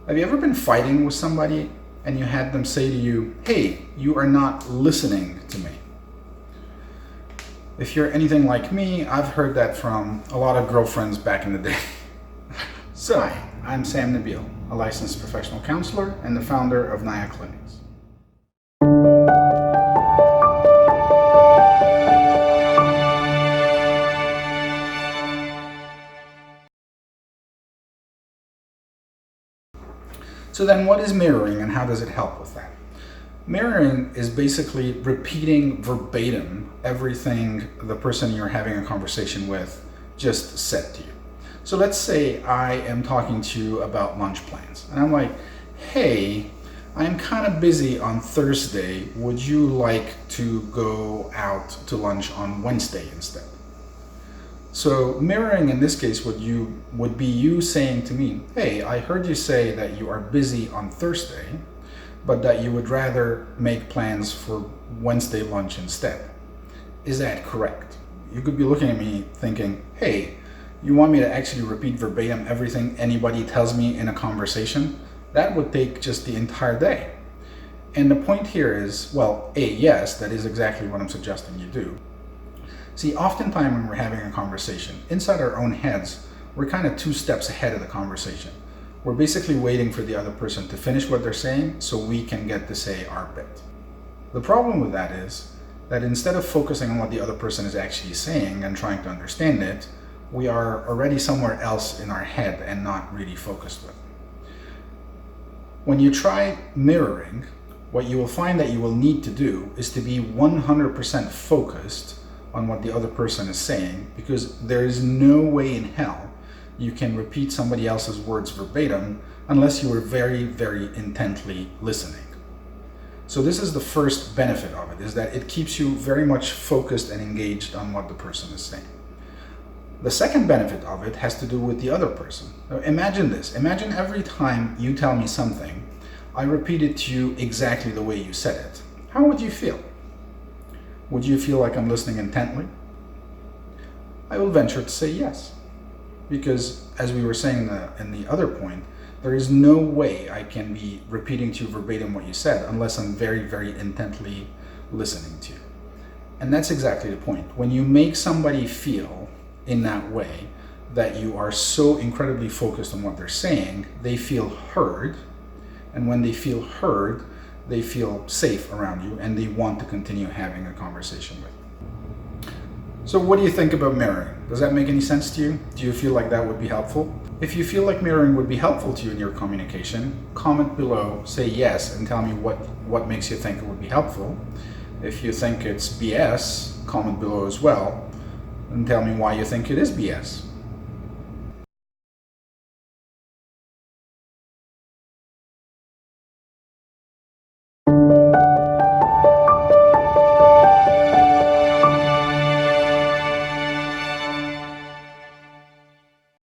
Have you ever been fighting with somebody and you had them say to you, "Hey, you are not listening to me"? If you're anything like me, I've heard that from a lot of girlfriends back in the day. So, hi, I'm Sam Nabil, a licensed professional counselor and the founder of Naya Clinics. So then what is mirroring and how does it help with that? Mirroring is basically repeating verbatim everything the person you're having a conversation with just said to you. So let's say I am talking to you about lunch plans and I'm like, "Hey, I'm kind of busy on Thursday. Would you like to go out to lunch on Wednesday instead?" So mirroring in this case would be you saying to me, "Hey, I heard you say that you are busy on Thursday, but that you would rather make plans for Wednesday lunch instead. Is that correct?" You could be looking at me thinking, "Hey, you want me to actually repeat verbatim everything anybody tells me in a conversation? That would take just the entire day." And the point here is, well, yes, that is exactly what I'm suggesting you do. See, oftentimes when we're having a conversation, inside our own heads, we're kind of 2 steps ahead of the conversation. We're basically waiting for the other person to finish what they're saying so we can get to say our bit. The problem with that is that instead of focusing on what the other person is actually saying and trying to understand it, we are already somewhere else in our head and not really focused with. When you try mirroring, what you will find that you will need to do is to be 100% focused on what the other person is saying, because there is no way in hell you can repeat somebody else's words verbatim unless you are very, very intently listening. So this is the first benefit of it, is that it keeps you very much focused and engaged on what the person is saying. The second benefit of it has to do with the other person. Now imagine this. Imagine every time you tell me something, I repeat it to you exactly the way you said it. How would you feel? Would you feel like I'm listening intently? I will venture to say yes. Because as we were saying in the other point, there is no way I can be repeating to you verbatim what you said unless I'm very, very intently listening to you. And that's exactly the point. When you make somebody feel in that way that you are so incredibly focused on what they're saying, they feel heard. And when they feel heard, they feel safe around you and they want to continue having a conversation with you. So what do you think about mirroring? Does that make any sense to you? Do you feel like that would be helpful? If you feel like mirroring would be helpful to you in your communication, comment below, say yes, and tell me what makes you think it would be helpful. If you think it's BS, comment below as well and tell me why you think it is BS.